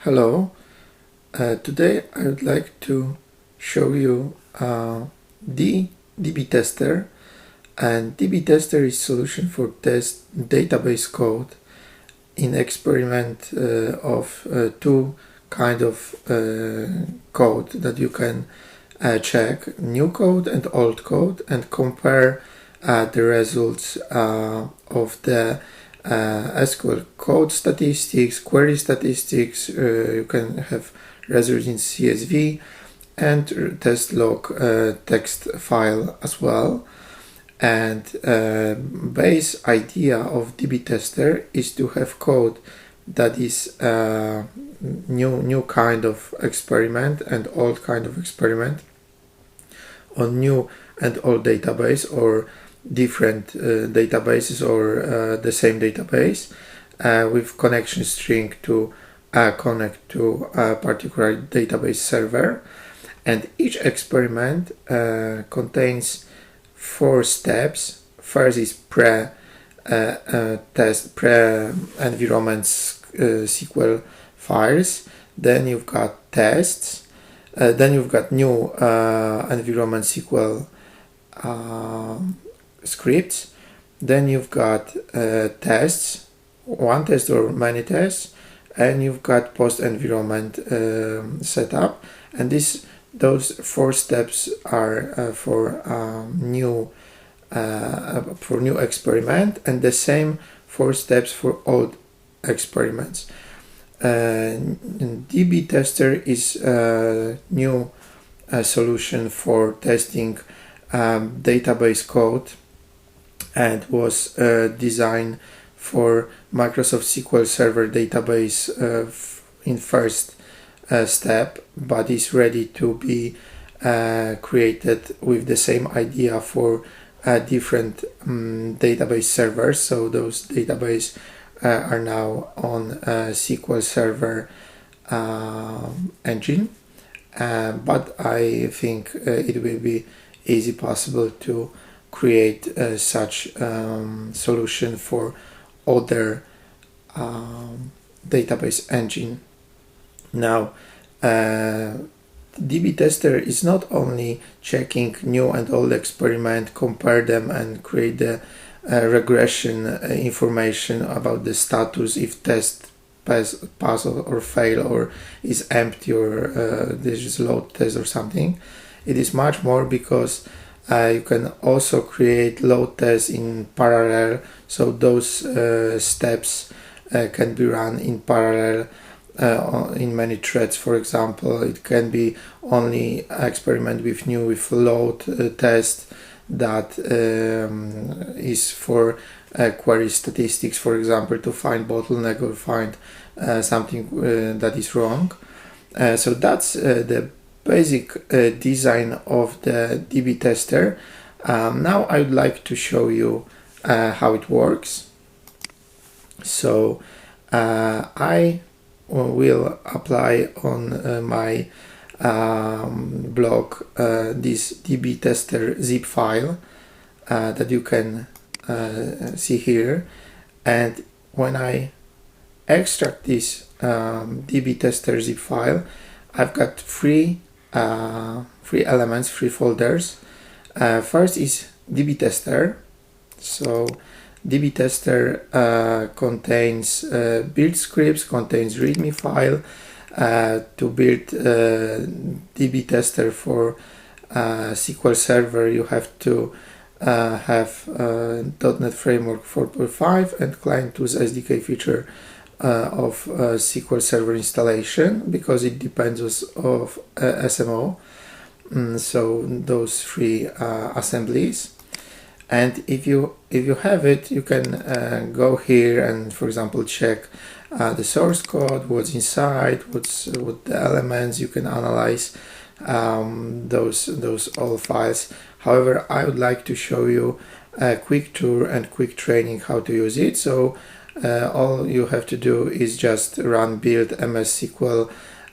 Hello, today I would like to show you DbTester, and DbTester is solution for test database code in experiment of two kind of code that you can check, new code and old code, and compare the results of the SQL code statistics, query statistics. You can have results in CSV and test log text file as well. And base idea of DbTester is to have code that is new kind of experiment and old kind of experiment on new and old database, or different databases, or the same database with connection string to connect to a particular database server. And each experiment contains 4 steps. First is pre-test, pre-environment SQL files. Then you've got tests. Then you've got new environment SQL scripts. Then you've got tests, one test or many tests, and you've got post-environment setup. And those 4 steps are for new experiment, and the same 4 steps for old experiments. DbTester is a new solution for testing database code, and was designed for Microsoft SQL Server database in first step, but is ready to be created with the same idea for different database servers. So those databases are now on SQL Server engine, but I think it will be easy possible to create such solution for other database engine. Now, DbTester is not only checking new and old experiment, compare them, and create the regression information about the status, if test pass or fail, or is empty, or there is load test or something. It is much more, because you can also create load tests in parallel, so those steps can be run in parallel in many threads. For example, it can be only experiment with load test that is for query statistics, for example, to find bottleneck or find something that is wrong. So that's the basic design of the DbTester. Now I would like to show you how it works. So I will apply on my blog this DbTester zip file that you can see here, and when I extract this DbTester zip file, I've got three elements, 3 folders. First is DbTester. So DbTester contains build scripts, contains README file. To build DbTester for SQL Server, you have to have .NET Framework 4.5 and Client Tools SDK feature of SQL Server installation, because it depends on SMO. So those 3 assemblies. And if you have it, you can go here and, for example, check the source code, what's inside, what the elements. You can analyze those all files. However, I would like to show you a quick tour and quick training how to use it. So all you have to do is just run build MS SQL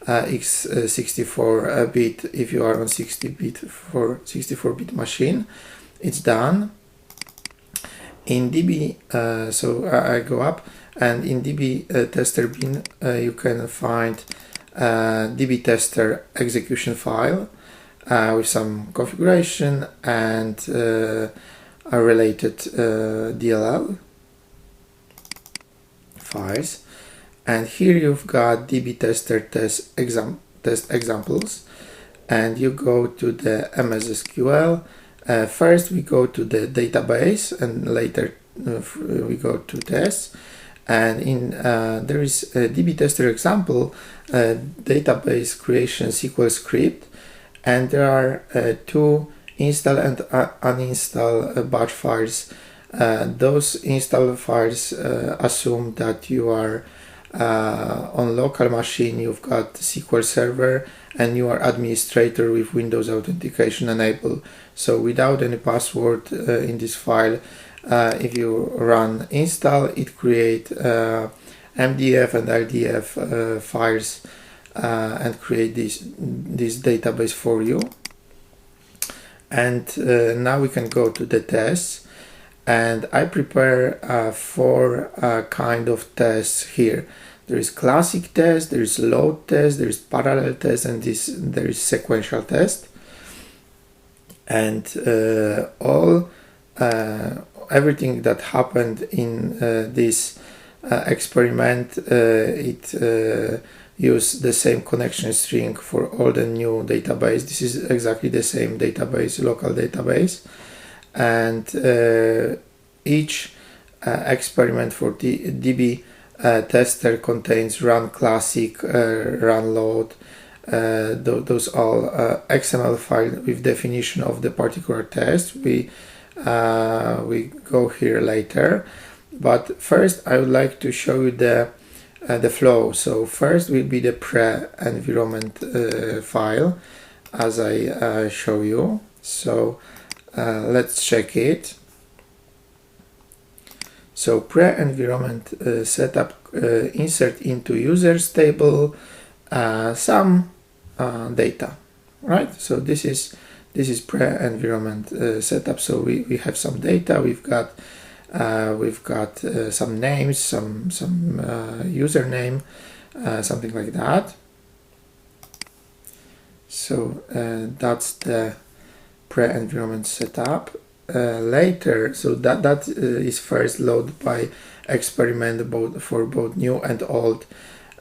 x64-bit if you are on 64-bit machine. It's done. In DB, so I go up. and in DbTester bin you can find DbTester execution file with some configuration and a related DLL files. And here you've got DbTester test examples, and you go to the MS SQL. First we go to the database, and later we go to tests. And in there is a DbTester example database creation SQL script, and there are two install and uninstall batch files. Those install files assume that you are on local machine, you've got SQL Server, and you are administrator with Windows authentication enabled. So without any password in this file, if you run install, it create MDF and LDF files and create this database for you. And now we can go to the tests, and I prepare four kind of tests here. There is classic test, there is load test, there is parallel test, and there is sequential test. And everything that happened in this experiment, it used the same connection string for all the new database. This is exactly the same database, local database, and each experiment for the DbTester contains run classic, run load. Those all XML file with definition of the particular test. We go here later, but first I would like to show you the flow. So first will be the pre-environment file, as I show you. So let's check it. So pre-environment setup, insert into users table some data, right? So this is pre-environment setup. So we have some data. We've got some names, some username, something like that. So that's the pre-environment setup. Later, so that is first loaded by experiment for both new and old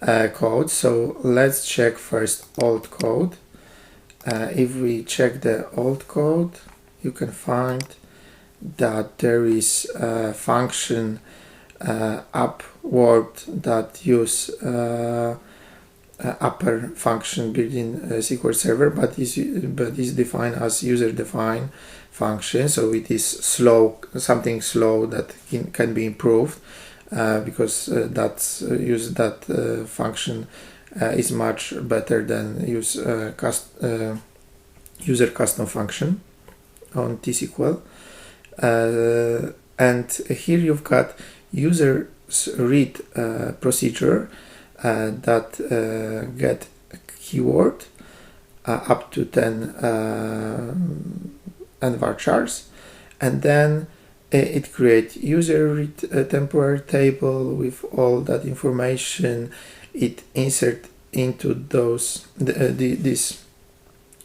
code. So let's check first old code. If we check the old code, you can find that there is a function upward that use upper function built-in SQL Server, but is defined as user-defined function. So it is slow, something slow that can be improved because that function is much better than use user custom function on T-SQL. And here you've got user read procedure that get keyword up to 10 and varchars, and then it creates user read temporary table with all that information. It insert into those this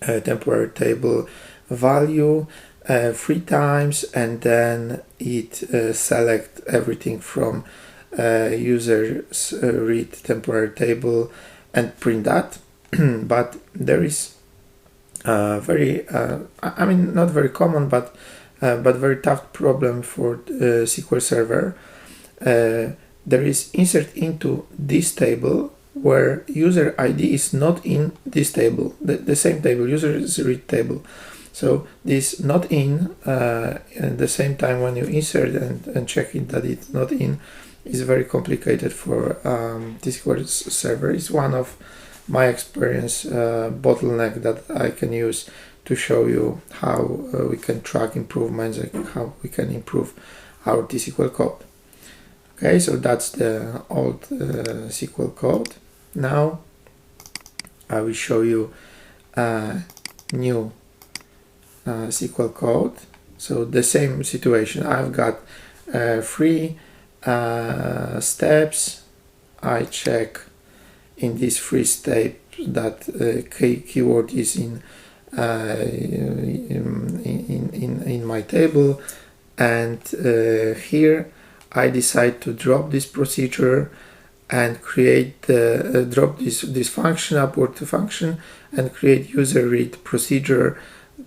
temporary table value 3 times, and then it select everything from user's read temporary table and print that. But there is very I mean, not very common, but very tough problem for SQL Server. There is insert into this table where user ID is not in this table, the same table, user's read table. So this not in at the same time when you insert and check it that it's not in is very complicated for SQL Server. It's one of my experience bottleneck that I can use to show you how we can track improvements and how we can improve our T-SQL code. Okay, so that's the old SQL code. Now I will show you new SQL code. So the same situation. I've got 3 steps, I check in these 3 steps that keyword is in my table, and here I decide to drop this procedure and create drop this function, upward to function, and create user read procedure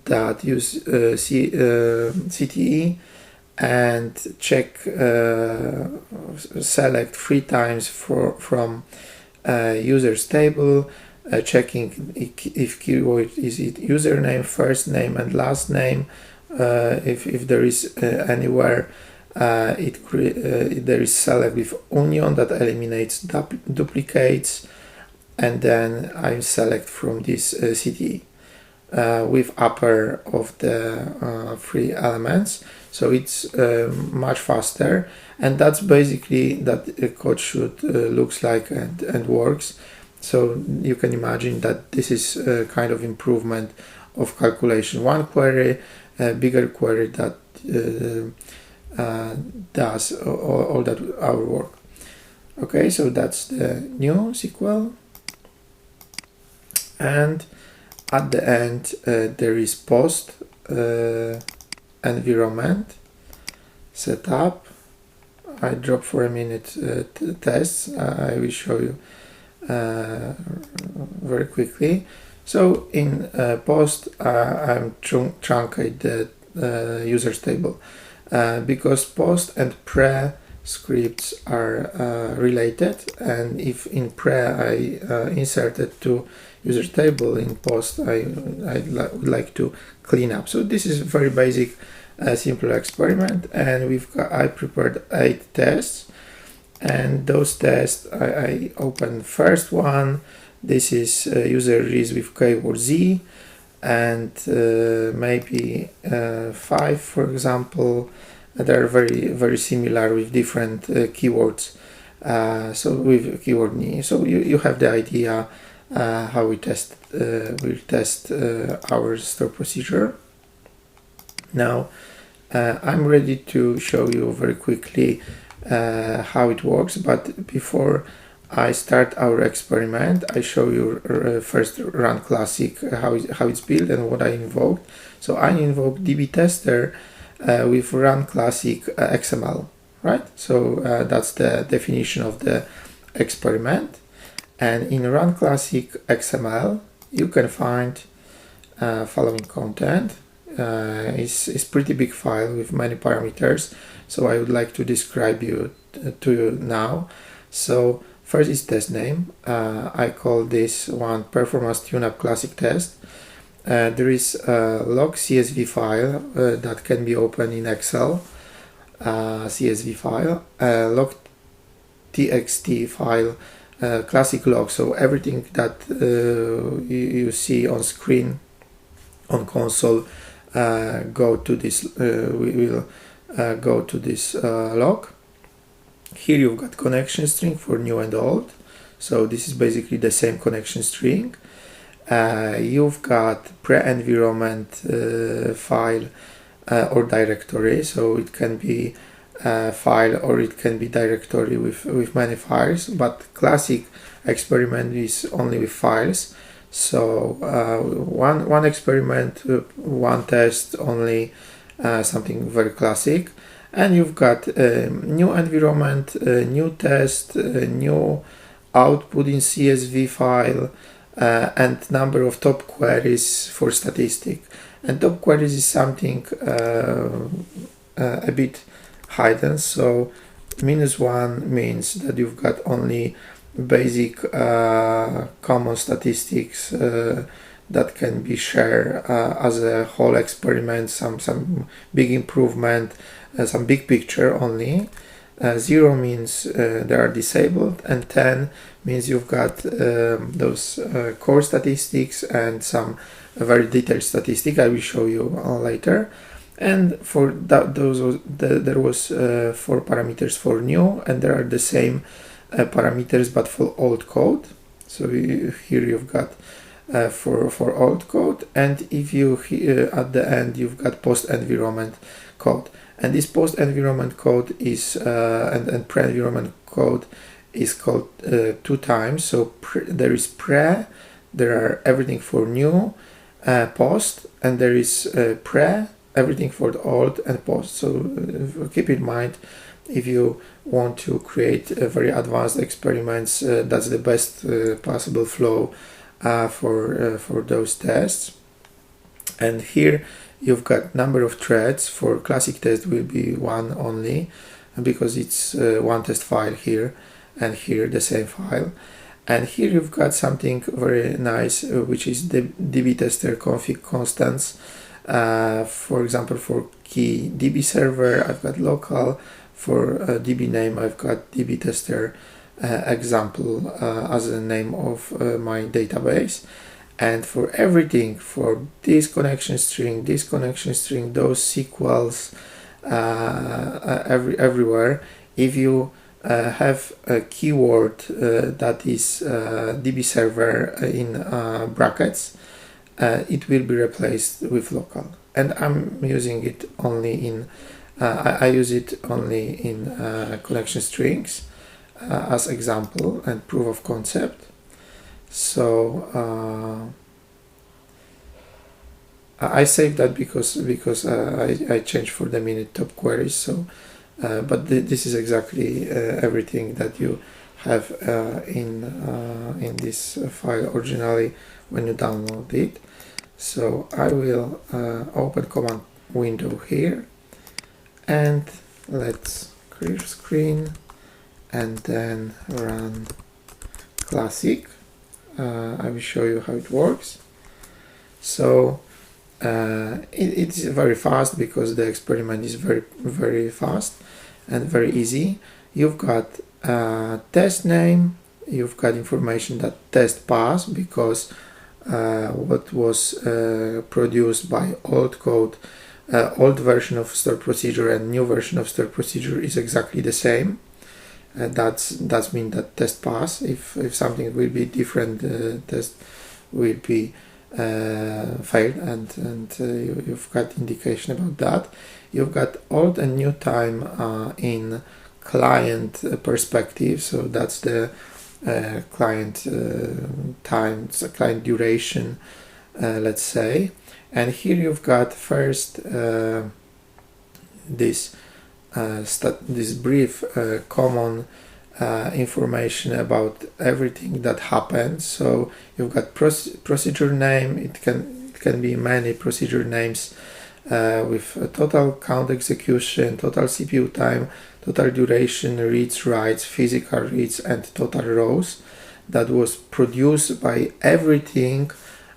that use CTE, and check select 3 times from users table, checking if keyword is it username, first name and last name. If there is anywhere there is select with onion that eliminates duplicates, and then I select from this CTE with upper of the 3 elements, so it's much faster, and that's basically that the code should looks like and works. So you can imagine that this is a kind of improvement of calculation. One query, a bigger query that does all that our work. Okay, so that's the new SQL, and at the end there is post environment setup. I drop for a minute tests. I will show you very quickly. So in post I'm truncate the users table because post and pre scripts are related, and if in pre I inserted to user table, in post would like to clean up. So this is a very basic simple experiment, and I prepared 8 tests, and those tests I open first one. This is user reads with keyword Z, and maybe 5, for example. They're very similar with different keywords. So with keyword ni, so you have the idea how we test our store procedure. Now I'm ready to show you very quickly how it works, but before I start our experiment, I show you first run classic, how it's built and what I invoked. So I invoked DbTester with run classic XML, right? So that's the definition of the experiment. And in run classic XML, you can find following content. It's pretty big file with many parameters, so I would like to describe to you now. So first is test name. I call this one performance tune-up classic test. There is a log CSV file that can be opened in Excel, CSV file, log txt file, classic log. So everything that you see on screen on console go to this. We will go to this log. Here you've got connection string for new and old. So this is basically the same connection string. You've got pre-environment file or directory, so it can be file or it can be directory with many files, but classic experiment is only with files. So one experiment, one test, only something very classic. And you've got new environment, new test, new output in CSV file, and number of top queries for statistic. And top queries is something a bit hidden. So -1 means that you've got only basic common statistics that can be shared as a whole experiment, some big improvement, some big picture only. 0 means they are disabled, and 10 means you've got those core statistics and some very detailed statistic I will show you later. And for that, there was 4 parameters for new, and there are the same parameters but for old code. So here you've got for old code, and if you at the end you've got post environment code. And this post environment code is and pre environment code is called 2 times. So there is pre, there are everything for new, post, and there is pre, everything for the old, and post. So keep in mind, if you want to create very advanced experiments, that's the best possible flow for those tests. And here you've got number of threads. For classic test will be 1 only, because it's one test file here, and here the same file. And here you've got something very nice, which is the DbTester config constants. For example, for key DB server, I've got local. For DB name, I've got DbTester example as the name of my database. And for everything, for this connection string, those SQLs, everywhere, if you have a keyword that is DB server in brackets, it will be replaced with local. And I'm using it only in I use it only in connection strings as example and proof of concept. So I saved that because I changed for the minute top queries. So but this is exactly everything that you have in this file originally when you download it. So I will open command window here, and let's clear screen and then run classic. I will show you how it works. So it's very fast because the experiment is very fast and very easy. You've got test name, you've got information that test pass, because what was produced by old code, old version of stored procedure and new version of stored procedure is exactly the same. That's mean that test pass. If something will be different, test will be failed, and you've got indication about that. You've got old and new time in client perspective, so that's the client time, client duration, let's say. And here you've got first this brief common information about everything that happened. So you've got procedure name. It can be many procedure names with a total count execution, total CPU time, total duration, reads, writes, physical reads, and total rows that was produced by everything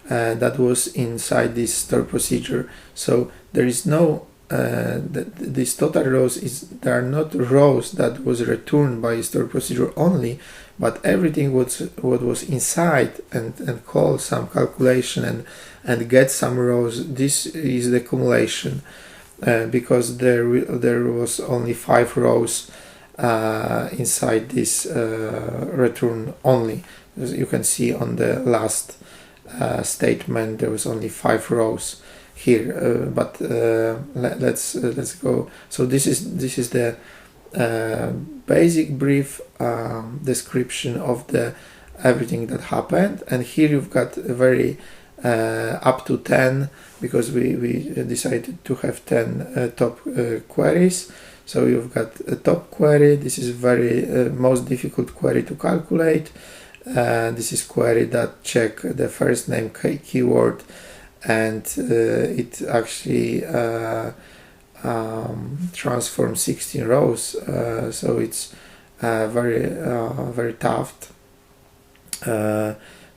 that was inside this stored procedure. So there is no this total rows there are not rows that was returned by stored procedure only, but everything what was inside and call some calculation and get some rows. This is the accumulation because there was only 5 rows inside this return only. As you can see on the last statement, there was only 5 rows here, but let's go. So this is the basic brief description of the everything that happened. And here you've got a very up to 10, because we decided to have 10 top queries. So you've got a top query. This is very most difficult query to calculate. This is query that check the first name keyword, and it actually transforms 16 rows. So it's very tough.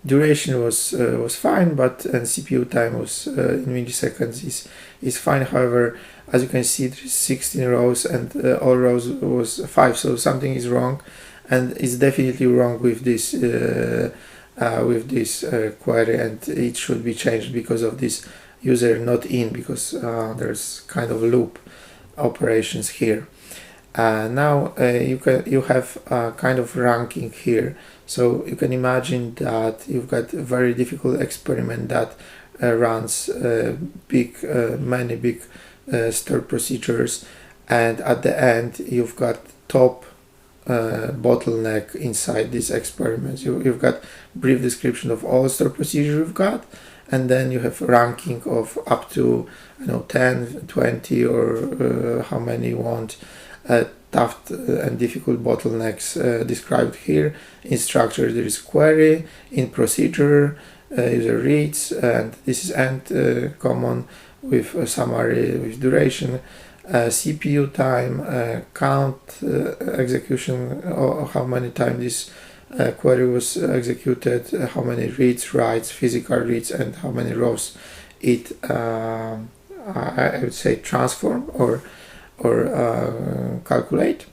Duration was fine, but and CPU time was in milliseconds is fine. However, as you can see, there's 16 rows and all rows was 5, so something is wrong, and it's definitely wrong with this query, and it should be changed because of this user not in, because there's kind of loop operations here. Now you have kind of ranking here. So you can imagine that you've got a very difficult experiment that runs many big stored procedures, and at the end you've got top bottleneck inside these experiments. You've got brief description of all stored procedures you've got, and then you have ranking of up to 10, 20, or how many you want. Tough and difficult bottlenecks described here. In structure there is query, in procedure user reads, and this is end common with a summary with duration, CPU time, count execution, or how many times this query was executed, how many reads, writes, physical reads, and how many rows it I would say transform or calculate,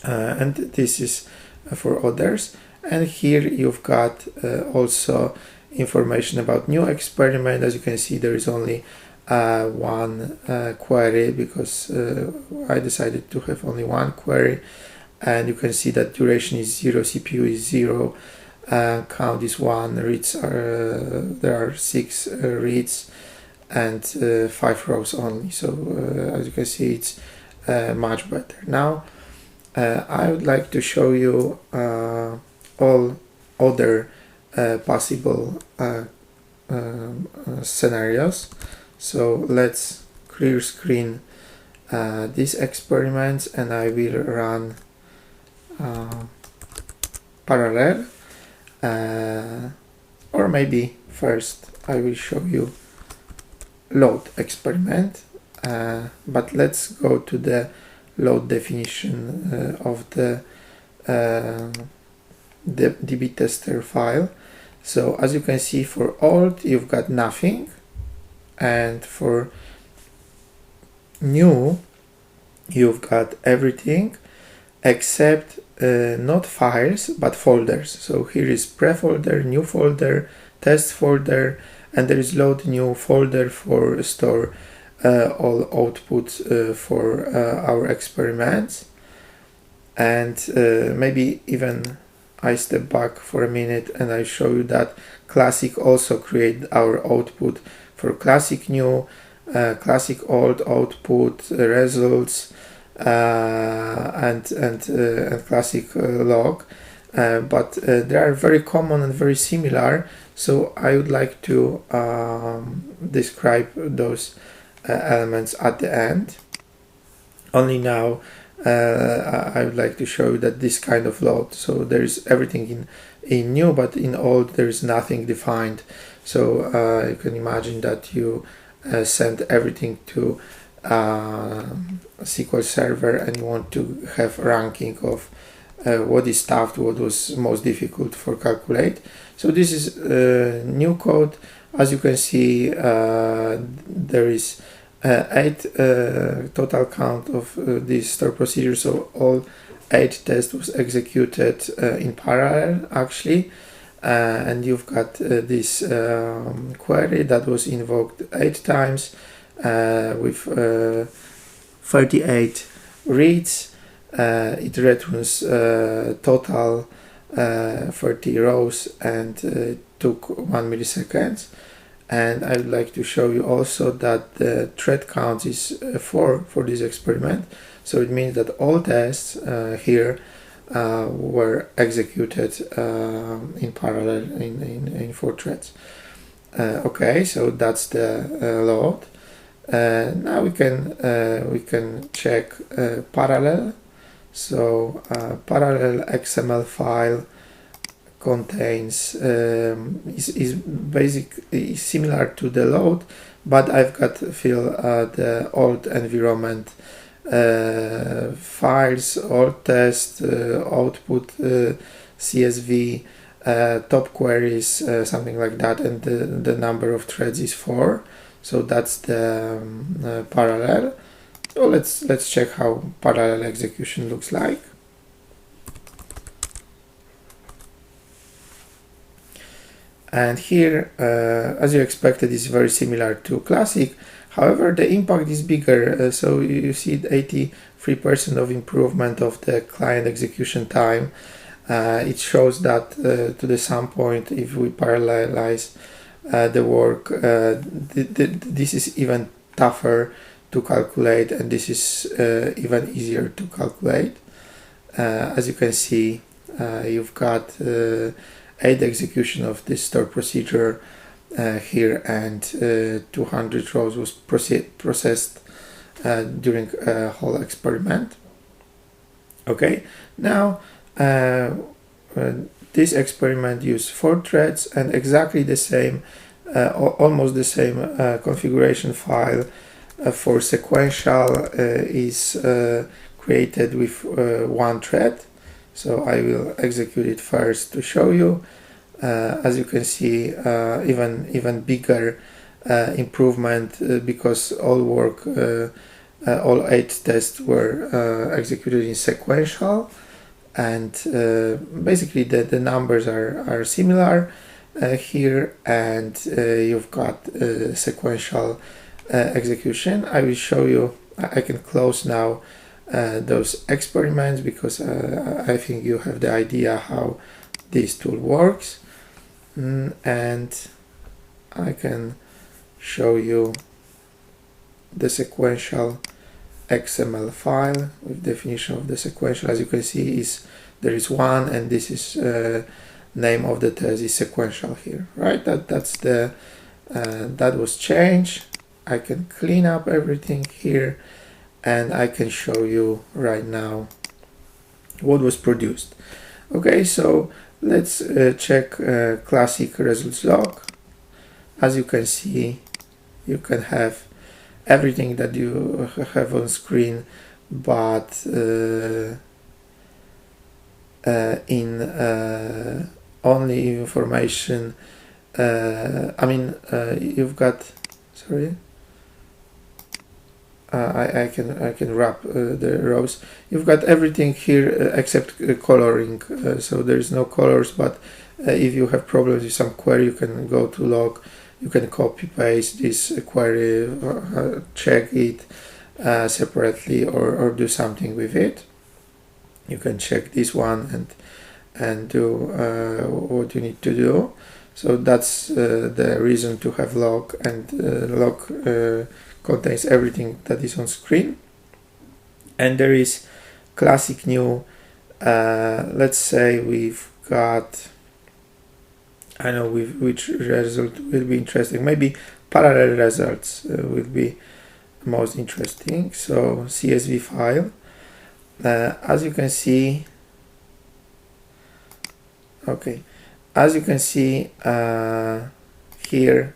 and this is for others. And here you've got also information about new experiment. As you can see, there is only one query because I decided to have only one query, and you can see that duration is 0, CPU is 0, count is 1, reads are there are 6 reads, and 5 rows only. So as you can see, it's much better. Now I would like to show you all other possible scenarios. So let's clear screen these experiments, and I will run parallel, or maybe first I will show you load experiment, but let's go to the load definition of the DbTester file. So as you can see, for old you've got nothing, and for new you've got everything except not files but folders. So here is pre-folder, new folder, test folder, and there is load new folder for store all outputs for our experiments. And maybe even I step back for a minute and I show you that classic also create our output for classic new, classic old output results, and classic log, but they are very common and very similar. So I would like to describe those elements at the end. Only now I would like to show you that this kind of load, so there is everything in new, but in old there is nothing defined. So you can imagine that you send everything to SQL Server and you want to have a ranking of what is tough, what was most difficult for calculate. So this is new code. As you can see, there is 8 total count of these store procedures, so all 8 tests was executed in parallel actually, and you've got this query that was invoked 8 times with 38 reads. It returns total 30 rows, and took 1 millisecond. And I would like to show you also that the thread count is 4 for this experiment. So it means that all tests here were executed in parallel in 4 threads. Okay, so that's the load. Now we can check parallel. So parallel XML file contains is basically similar to the load, but I've got to fill the old environment files, old test, output, CSV, top queries, something like that, and the number of threads is 4. So that's the parallel. So let's check how parallel execution looks like. And here, as you expected, is very similar to classic. However, the impact is bigger. So you see 83% of improvement of the client execution time. It shows that to the some point, if we parallelize the work, this is even tougher to calculate, and this is even easier to calculate. As you can see, you've got 8 execution of this store procedure here, and 200 rows was processed during a whole experiment. Okay, now this experiment used 4 threads and exactly the same, almost the same configuration file for sequential is created with 1 thread. So I will execute it first to show you. As you can see, even bigger improvement because all 8 tests were executed in sequential, and basically the numbers are similar here, and you've got sequential execution. I will show you. I can close now those experiments because I think you have the idea how this tool works, and I can show you the sequential XML file with definition of the sequential. As you can see, there is 1, and this is name of the test is sequential here, right? That's the that was changed. I can clean up everything here, and I can show you right now what was produced. Okay, so let's check classic results log. As you can see, you can have everything that you have on screen, but in only information. You've got, sorry, I can wrap the rows. You've got everything here except coloring, so there is no colors, but if you have problems with some query, you can go to log, you can copy paste this query, check it separately, or do something with it. You can check this one and do what you need to do. So that's the reason to have log, and log contains everything that is on screen. And there is classic new, let's say we've got, I know which result will be interesting, maybe parallel results will be most interesting. So CSV file, as you can see, okay, as you can see here,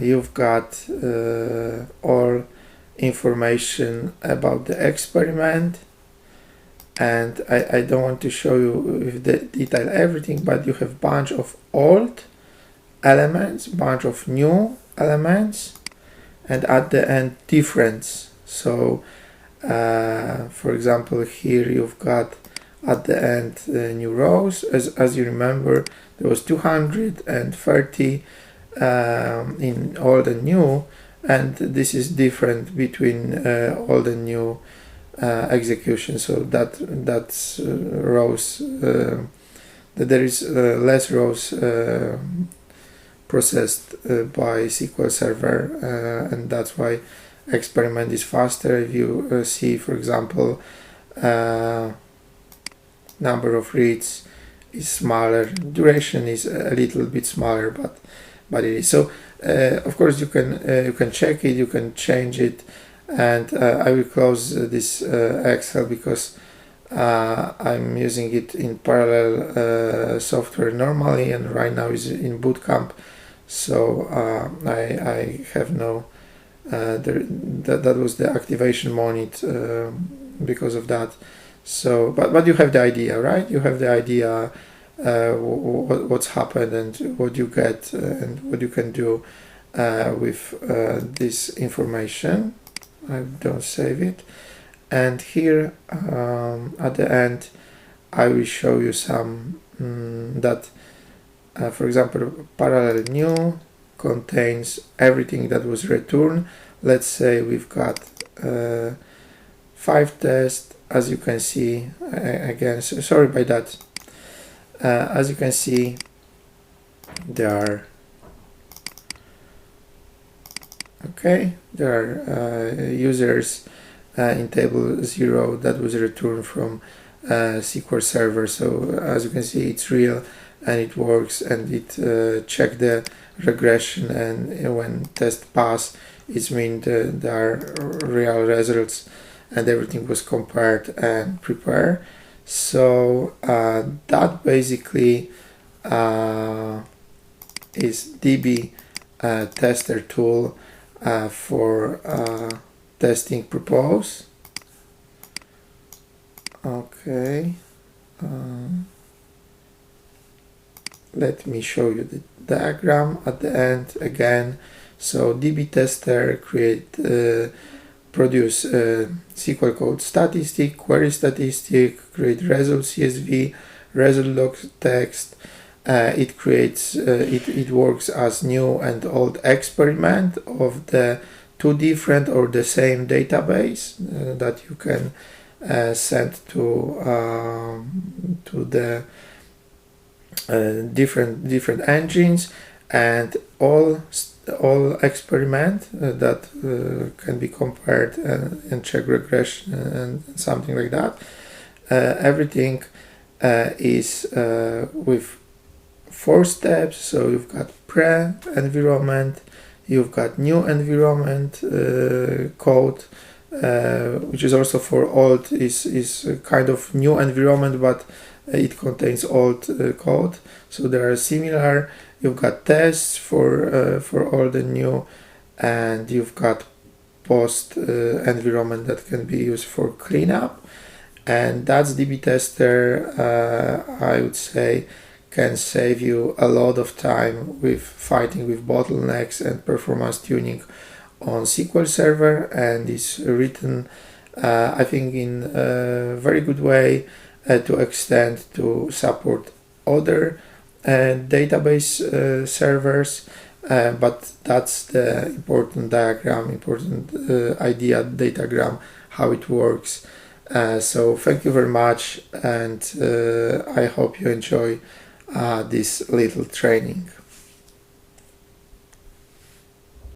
you've got all information about the experiment, and I don't want to show you with the detail everything, but you have bunch of old elements, bunch of new elements, and at the end difference. So for example, here you've got at the end new rows. As you remember, there was 230 in old and new, and this is different between old and new execution. So that's rows, that there is less rows processed by SQL Server, and that's why experiment is faster. If you see, for example, number of reads is smaller, duration is a little bit smaller, but it is. So of course you can check it, you can change it, and I will close this Excel because I'm using it in parallel software normally, and right now is in bootcamp. So I have no that was the activation monitor because of that. So but you have the idea, right? You have the idea what's happened and what you get and what you can do with this information. I don't save it, and here at the end I will show you some that for example, parallel new contains everything that was returned. Let's say we've got 5 tests. As you can see, again, so sorry by that. As you can see, there are Okay, there are users in table 0 that was returned from SQL Server. So as you can see, it's real and it works, and it check the regression, and when test pass, it means there are real results and everything was compared and prepared. So that basically is DbTester tool for testing purpose. Okay, let me show you the diagram at the end again. So DbTester produce SQL code statistic, query statistic, create result CSV, result log text. It creates it works as new and old experiment of the two different or the same database that you can send to the different engines, and all experiment that can be compared and check regression and something like that. Everything is with 4 steps. So you've got pre-environment, you've got new environment code, which is also for old, is a kind of new environment, but it contains old code. So there are similar. You've got tests for all the new, and you've got post environment that can be used for cleanup. And that's DbTester. I would say can save you a lot of time with fighting with bottlenecks and performance tuning on SQL Server, and is written I think in a very good way to extend to support other database servers, but that's the important diagram, important idea, datagram, how it works. So thank you very much, and I hope you enjoy this little training.